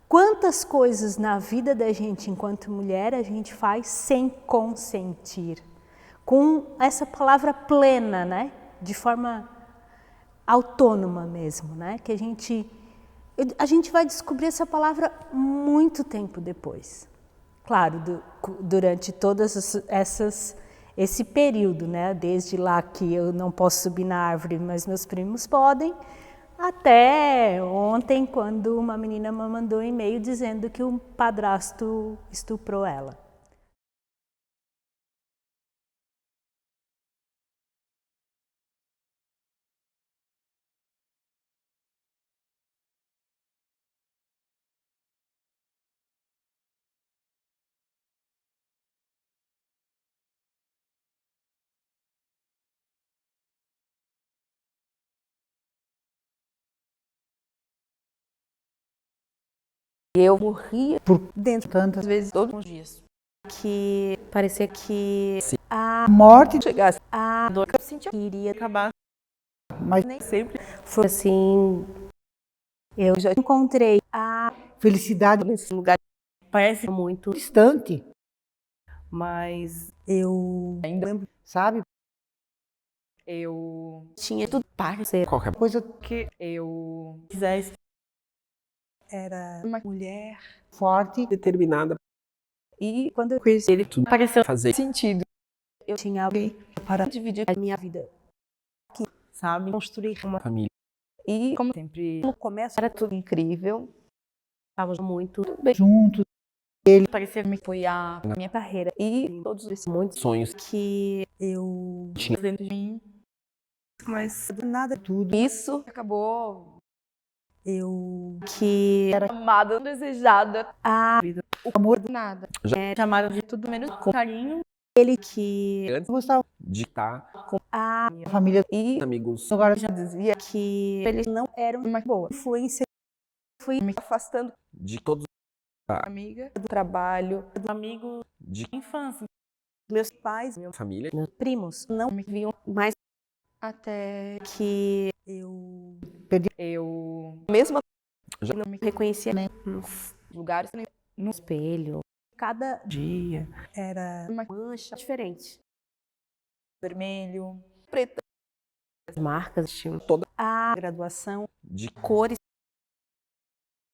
Speaker 7: Quantas coisas na vida da gente enquanto mulher a gente faz sem consentir? Com essa palavra plena, né? De forma autônoma mesmo, né? Que a gente vai descobrir essa palavra muito tempo depois. Claro, durante todas esse período, né? Desde lá que eu não posso subir na árvore, mas meus primos podem, até ontem, quando uma menina me mandou um e-mail dizendo que o padrasto estuprou ela.
Speaker 2: E eu morria
Speaker 4: por
Speaker 5: dentro
Speaker 4: tantas
Speaker 5: vezes,
Speaker 11: Todos os dias.
Speaker 6: Que parecia que
Speaker 4: a morte
Speaker 2: chegasse.
Speaker 6: a
Speaker 11: Dor que eu sentia.
Speaker 6: iria
Speaker 12: Acabar
Speaker 4: mas
Speaker 5: nem
Speaker 12: sempre.
Speaker 6: foi assim.
Speaker 7: Eu já encontrei
Speaker 6: A
Speaker 4: felicidade
Speaker 6: nesse lugar
Speaker 12: Parece
Speaker 6: muito
Speaker 4: distante,
Speaker 12: mas
Speaker 5: eu
Speaker 11: Ainda
Speaker 5: lembro
Speaker 4: sabe?
Speaker 11: eu
Speaker 6: tinha tudo para ser
Speaker 3: Qualquer
Speaker 4: Coisa
Speaker 12: que
Speaker 11: eu
Speaker 12: quisesse
Speaker 5: era
Speaker 11: Uma
Speaker 5: mulher
Speaker 4: forte,
Speaker 3: determinada
Speaker 2: E
Speaker 5: quando eu conheci ele
Speaker 3: tudo
Speaker 12: pareceu
Speaker 3: fazer
Speaker 11: sentido.
Speaker 5: eu tinha alguém para
Speaker 6: dividir a minha vida.
Speaker 12: sabe?
Speaker 5: construir uma
Speaker 3: família.
Speaker 2: e
Speaker 11: Como sempre
Speaker 5: no começo
Speaker 6: Era tudo
Speaker 2: incrível.
Speaker 6: estava muito
Speaker 4: juntos,
Speaker 12: Parecia
Speaker 11: me foi a minha
Speaker 5: carreira
Speaker 2: E
Speaker 5: todos esses
Speaker 6: muito
Speaker 3: Sonhos
Speaker 6: que
Speaker 5: eu
Speaker 11: dentro de mim
Speaker 5: mas do nada
Speaker 4: tudo.
Speaker 2: isso
Speaker 11: acabou
Speaker 5: eu
Speaker 6: que
Speaker 11: amada, desejada,
Speaker 6: a
Speaker 11: o amor do nada.
Speaker 12: chamada de
Speaker 11: Tudo menos
Speaker 12: com carinho,
Speaker 6: ele que
Speaker 3: antes
Speaker 4: Gostava
Speaker 3: de estar
Speaker 6: a
Speaker 4: da família,
Speaker 2: e
Speaker 3: amigos
Speaker 4: agora
Speaker 11: já dizia
Speaker 6: que
Speaker 5: eles não eram
Speaker 11: uma
Speaker 5: boa influência
Speaker 2: me afastando
Speaker 3: de todos
Speaker 11: amiga.
Speaker 2: do trabalho.
Speaker 12: amigo
Speaker 3: de
Speaker 12: de infância.
Speaker 5: meus pais
Speaker 3: família.
Speaker 6: meus primos
Speaker 5: não
Speaker 6: me viam mais
Speaker 11: Até
Speaker 6: que
Speaker 5: eu
Speaker 11: eu
Speaker 2: Mesmo
Speaker 6: não me reconhecia
Speaker 12: Nos
Speaker 11: lugares
Speaker 6: no espelho,
Speaker 5: cada
Speaker 12: dia.
Speaker 5: era
Speaker 11: uma
Speaker 6: mancha diferente,
Speaker 11: vermelho,
Speaker 2: preta
Speaker 6: as marcas,
Speaker 3: Toda
Speaker 6: a
Speaker 5: graduação
Speaker 3: de
Speaker 6: cores,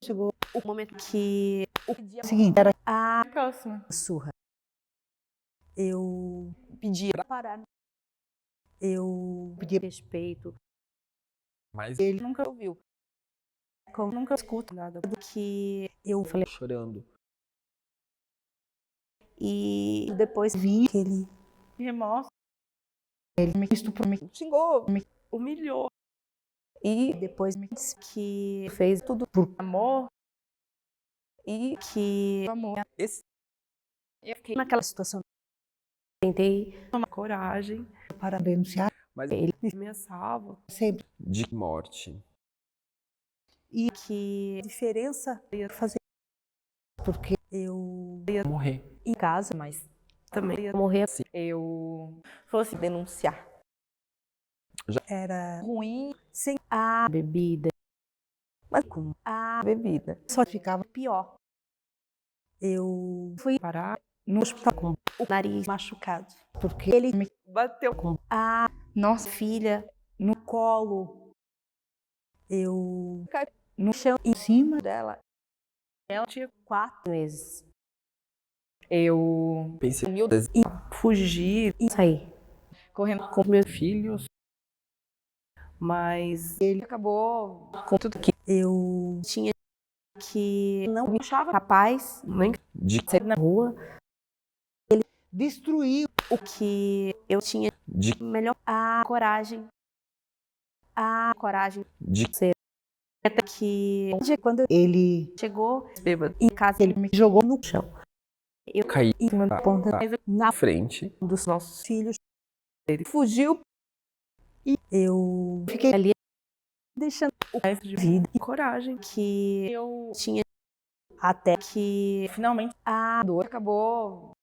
Speaker 4: chegou
Speaker 6: o momento que
Speaker 4: o seguinte, era
Speaker 6: a
Speaker 12: Próxima.
Speaker 5: surra eu
Speaker 11: pedia
Speaker 5: parar eu
Speaker 4: pedir
Speaker 6: respeito,
Speaker 3: mais
Speaker 4: ele
Speaker 12: Nunca
Speaker 11: ouviu.
Speaker 12: nunca escuto nada.
Speaker 6: que
Speaker 5: eu
Speaker 6: falei
Speaker 3: chorando.
Speaker 6: e
Speaker 5: depois
Speaker 4: vinha,
Speaker 5: que ele
Speaker 12: Remorso,
Speaker 4: ele estuprou, me
Speaker 2: xingou.
Speaker 12: humilhou.
Speaker 2: E
Speaker 5: depois
Speaker 6: que fez
Speaker 2: tudo.
Speaker 12: Amor,
Speaker 2: E
Speaker 6: que
Speaker 11: Amor.
Speaker 3: Esse
Speaker 11: Eu fiquei
Speaker 6: naquela
Speaker 5: situação
Speaker 6: tentei
Speaker 12: tomar coragem,
Speaker 4: para denunciar
Speaker 3: mas
Speaker 12: me salva.
Speaker 4: sempre.
Speaker 3: de morte.
Speaker 6: que
Speaker 5: diferença ia fazer
Speaker 4: Porque
Speaker 5: eu
Speaker 3: Morrer.
Speaker 5: em casa
Speaker 11: mas
Speaker 12: Também
Speaker 6: morrer
Speaker 11: eu
Speaker 12: fosse
Speaker 2: denunciar.
Speaker 5: era
Speaker 11: ruim,
Speaker 5: sem
Speaker 6: a bebida,
Speaker 2: Mas
Speaker 5: com
Speaker 6: a
Speaker 2: bebida.
Speaker 4: só ficava
Speaker 6: pior,
Speaker 5: eu
Speaker 6: fui
Speaker 12: parar,
Speaker 5: no hospital
Speaker 6: com o nariz
Speaker 5: machucado
Speaker 4: porque
Speaker 5: ele
Speaker 12: bateu
Speaker 6: com a
Speaker 11: nossa,
Speaker 6: filha
Speaker 5: no colo eu
Speaker 6: no chão
Speaker 4: em cima
Speaker 2: Dela.
Speaker 12: ela tinha
Speaker 6: 4 meses,
Speaker 11: eu
Speaker 3: Pensei
Speaker 11: meu
Speaker 12: fugir
Speaker 6: saí
Speaker 11: correndo
Speaker 6: com meus
Speaker 3: filhos.
Speaker 12: mas
Speaker 11: ele acabou com tudo que
Speaker 5: eu
Speaker 6: tinha que
Speaker 5: não
Speaker 6: me achava capaz
Speaker 12: nem
Speaker 3: De
Speaker 6: de sair na rua,
Speaker 4: destruiu
Speaker 6: o que eu tinha
Speaker 3: de
Speaker 6: melhor a coragem
Speaker 3: de
Speaker 6: até que
Speaker 5: quando eu
Speaker 4: ele
Speaker 6: chegou
Speaker 12: bêbado.
Speaker 6: em casa
Speaker 4: ele me jogou no
Speaker 6: no chão,
Speaker 3: cair
Speaker 5: em cima da ponta
Speaker 6: na
Speaker 3: frente.
Speaker 5: dos nossos filhos
Speaker 2: Fugiu.
Speaker 5: eu
Speaker 4: fiquei
Speaker 6: ali
Speaker 5: deixando
Speaker 12: Resto de
Speaker 5: vida
Speaker 12: e coragem.
Speaker 6: que
Speaker 12: Eu
Speaker 6: tinha
Speaker 5: até
Speaker 6: que
Speaker 12: finalmente
Speaker 6: a
Speaker 11: dor acabou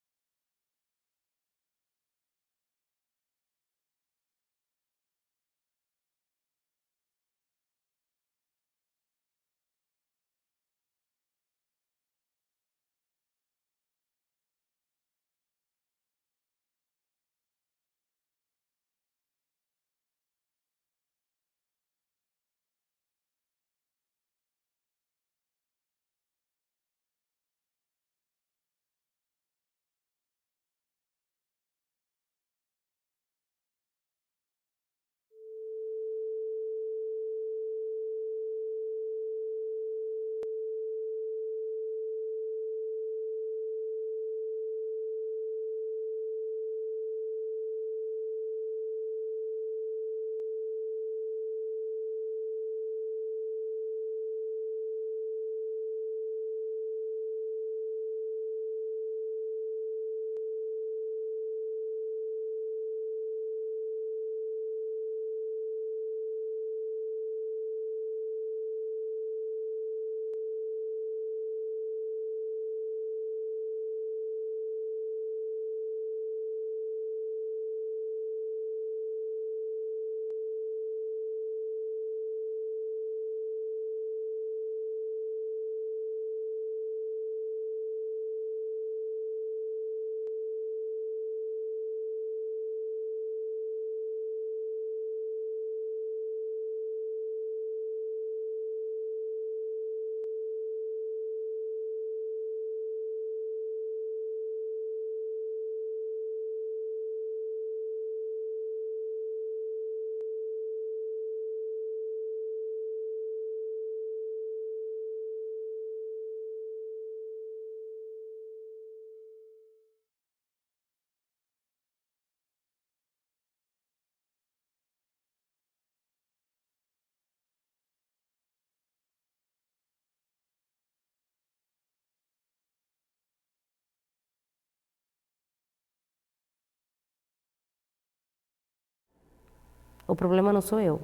Speaker 8: O problema não sou eu.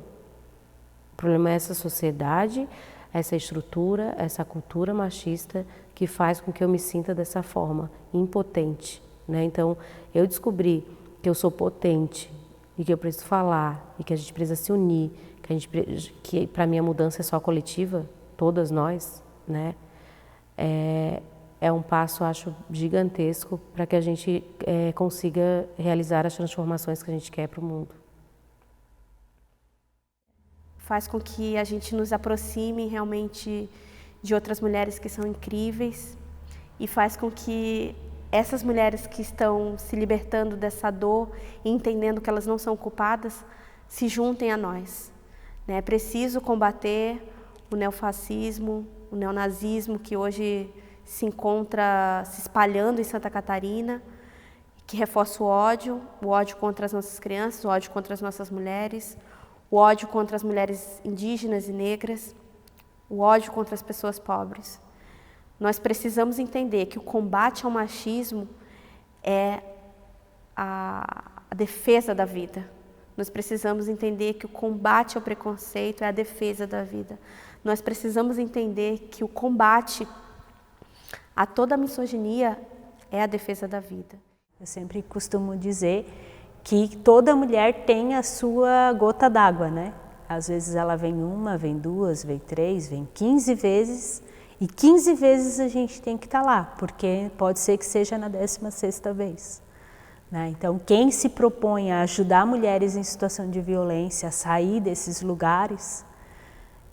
Speaker 8: O problema é essa sociedade, essa estrutura, essa cultura machista que faz com que eu me sinta dessa forma, impotente, né? Então, eu descobri que eu sou potente e que eu preciso falar e que a gente precisa se unir, que para mim a mudança é só coletiva, todas nós, né? É um passo, acho, gigantesco para que a gente consiga realizar as transformações que a gente quer para o mundo.
Speaker 6: Faz com que a gente nos aproxime realmente de outras mulheres que são incríveis e faz com que essas mulheres que estão se libertando dessa dor e entendendo que elas não são culpadas, se juntem a nós. É preciso combater o neofascismo, o neonazismo que hoje se encontra se espalhando em Santa Catarina, que reforça o ódio contra as nossas crianças, o ódio contra as nossas mulheres, o ódio contra as mulheres indígenas e negras, o ódio contra as pessoas pobres. Nós precisamos entender que o combate ao machismo é a defesa da vida. Nós precisamos entender que o combate ao preconceito é a defesa da vida. Nós precisamos entender que o combate a toda a misoginia é a defesa da vida.
Speaker 7: Eu sempre costumo dizer que toda mulher tem a sua gota d'água, né? Às vezes ela vem uma, vem duas, vem três, vem 15 vezes, e 15 vezes a gente tem que estar lá, porque pode ser que seja na 16ª vez. Né? Então, quem se propõe a ajudar mulheres em situação de violência a sair desses lugares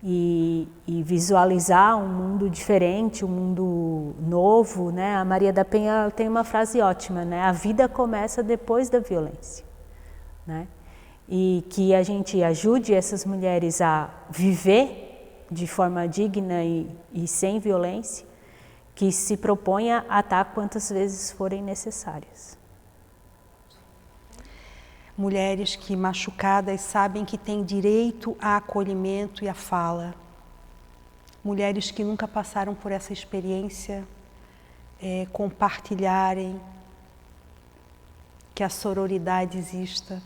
Speaker 7: e visualizar um mundo diferente, um mundo novo, né? A Maria da Penha tem uma frase ótima, né? A vida começa depois da violência, né? E que a gente ajude essas mulheres a viver de forma digna e sem violência, que se proponha a estar quantas vezes forem necessárias.
Speaker 5: Mulheres que, machucadas, sabem que têm direito a acolhimento e a fala. Mulheres que nunca passaram por essa experiência, compartilharem, que a sororidade exista.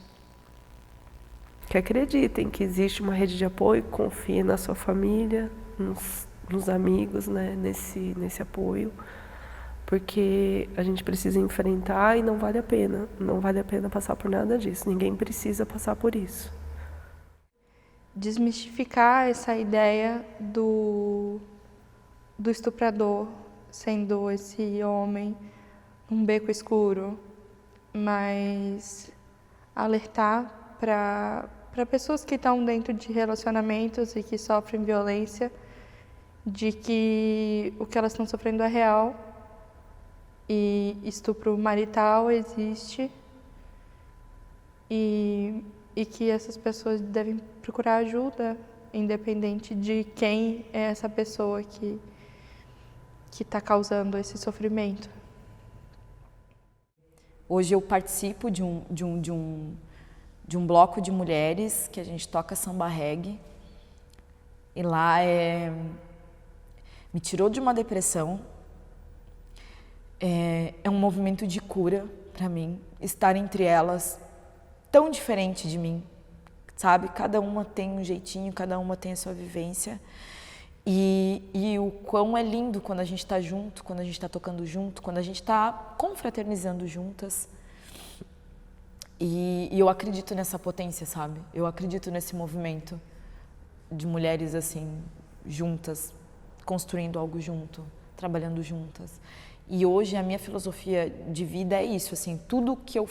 Speaker 10: Que acreditem que existe uma rede de apoio, confiem na sua família, nos amigos, né, nesse apoio. Porque a gente precisa enfrentar e não vale a pena. Não vale a pena passar por nada disso. Ninguém precisa passar por isso.
Speaker 9: Desmistificar essa ideia do estuprador sendo esse homem num beco escuro, mas alertar para pessoas que estão dentro de relacionamentos e que sofrem violência, de que o que elas estão sofrendo é real. E estupro marital existe e que essas pessoas devem procurar ajuda, independente de quem é essa pessoa que está causando esse sofrimento.
Speaker 11: Hoje eu participo de um bloco de mulheres que a gente toca samba reggae e lá me tirou de uma depressão. É um movimento de cura para mim, estar entre elas, tão diferente de mim, sabe? Cada uma tem um jeitinho, cada uma tem a sua vivência. E o quão é lindo quando a gente está junto, quando a gente está tocando junto, quando a gente está confraternizando juntas. E eu acredito nessa potência, sabe? Eu acredito nesse movimento de mulheres assim, juntas, construindo algo junto, trabalhando juntas. E hoje a minha filosofia de vida é isso, assim, tudo que eu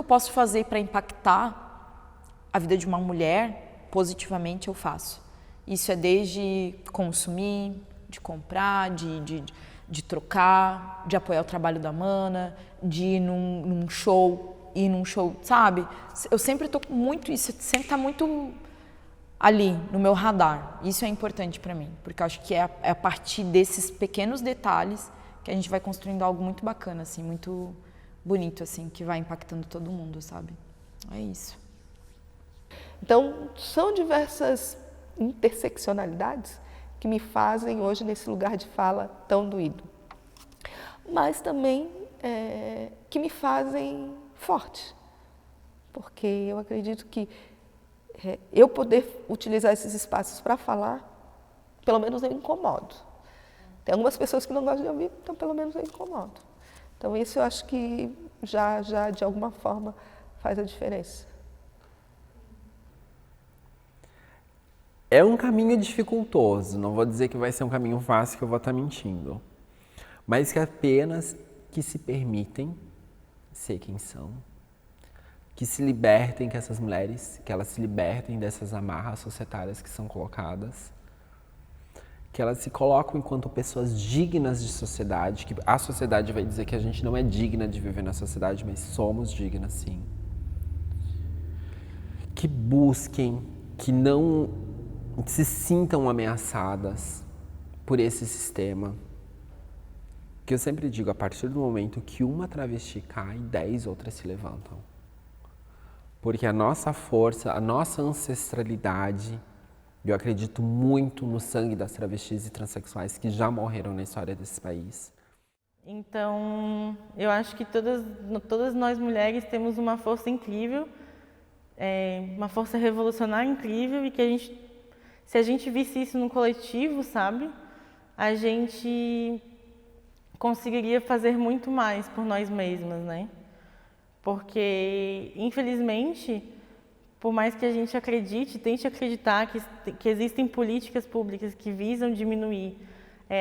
Speaker 11: posso fazer para impactar a vida de uma mulher positivamente eu faço. Isso é desde consumir, de comprar, de trocar, de apoiar o trabalho da Mana, de ir num show, sabe? Eu sempre tô muito isso, sempre tá muito ali no meu radar. Isso é importante para mim, porque eu acho que é a partir desses pequenos detalhes que a gente vai construindo algo muito bacana, assim, muito bonito, assim, que vai impactando todo mundo, sabe? É isso.
Speaker 2: Então, são diversas interseccionalidades que me fazem hoje nesse lugar de fala tão doído. Mas também que me fazem forte, porque eu acredito que eu poder utilizar esses espaços para falar, pelo menos eu incomodo. Tem algumas pessoas que não gostam de ouvir, então pelo menos eu incomodo. Então isso eu acho que já de alguma forma faz a diferença.
Speaker 3: É um caminho dificultoso, não vou dizer que vai ser um caminho fácil, que eu vou estar mentindo. Mas que apenas que se permitem ser quem são. Que se libertem, que essas mulheres, que elas se libertem dessas amarras societárias que são colocadas. Que elas se colocam enquanto pessoas dignas de sociedade, que a sociedade vai dizer que a gente não é digna de viver na sociedade, mas somos dignas sim. Que busquem, que não se sintam ameaçadas por esse sistema. Que eu sempre digo, a partir do momento que uma travesti cai, 10 outras se levantam. Porque a nossa força, a nossa ancestralidade, eu acredito muito no sangue das travestis e transexuais que já morreram na história desse país.
Speaker 12: Então, eu acho que todas nós mulheres temos uma força incrível, uma força revolucionária incrível, e que se a gente visse isso no coletivo, sabe, a gente conseguiria fazer muito mais por nós mesmas, né? Porque, infelizmente, por mais que a gente acredite, tente acreditar que existem políticas públicas que visam diminuir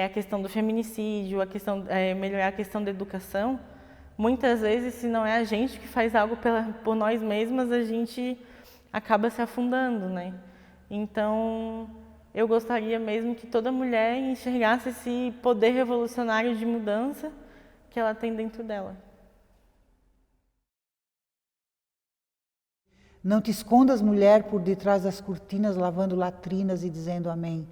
Speaker 12: a questão do feminicídio, melhorar a questão da educação, muitas vezes, se não é a gente que faz algo por nós mesmas, a gente acaba se afundando, né? Então, eu gostaria mesmo que toda mulher enxergasse esse poder revolucionário de mudança que ela tem dentro dela.
Speaker 4: Não te escondas, mulher, por detrás das cortinas, lavando latrinas e dizendo amém.